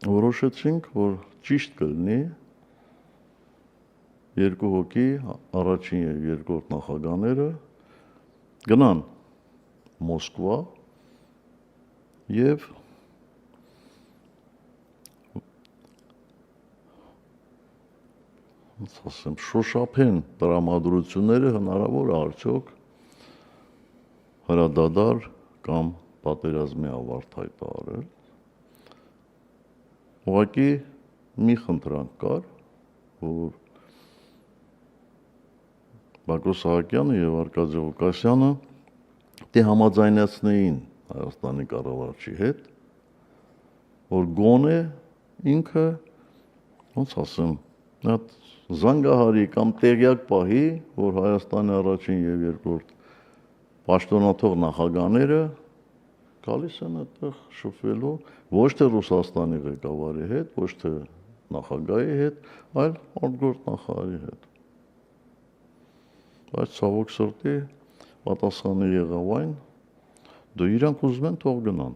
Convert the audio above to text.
որոշեցինք, որ ճիշտ կլինի երկու հոգի, առաջին եւ երկրորդ նախագահները գնան Մոսկվա եւ ասեմ շոշափեն տրամադրությունները հնարավոր է արդյոք հրադադար կամ պատերազմի ավարտ հայտարարել։ Ուղղակի մի խնդրանք կար, որ Բակո Սահակյանը եւ Արկադի Ղուկասյանը դե համաձայնեցնեին Հայաստանի կառավարչի հետ, որ գոնե ինքը ոնց ասեմ, նա զանգահարի կամ տեղյակ պահի, որ Հայաստանի առաջին եւ երկրորդ պաշտոնաթող նախագահները գալիս են այդտեղ շփվելու ոչ թե Ռուսաստանի ղեկավարի հետ, ոչ թե նախագահի հետ, այլ արտգործ նախարարի հետ։ Բայց ցավոք սրտի պատասխանը եղավ այն, դու իրանք ուզում են թող գնան։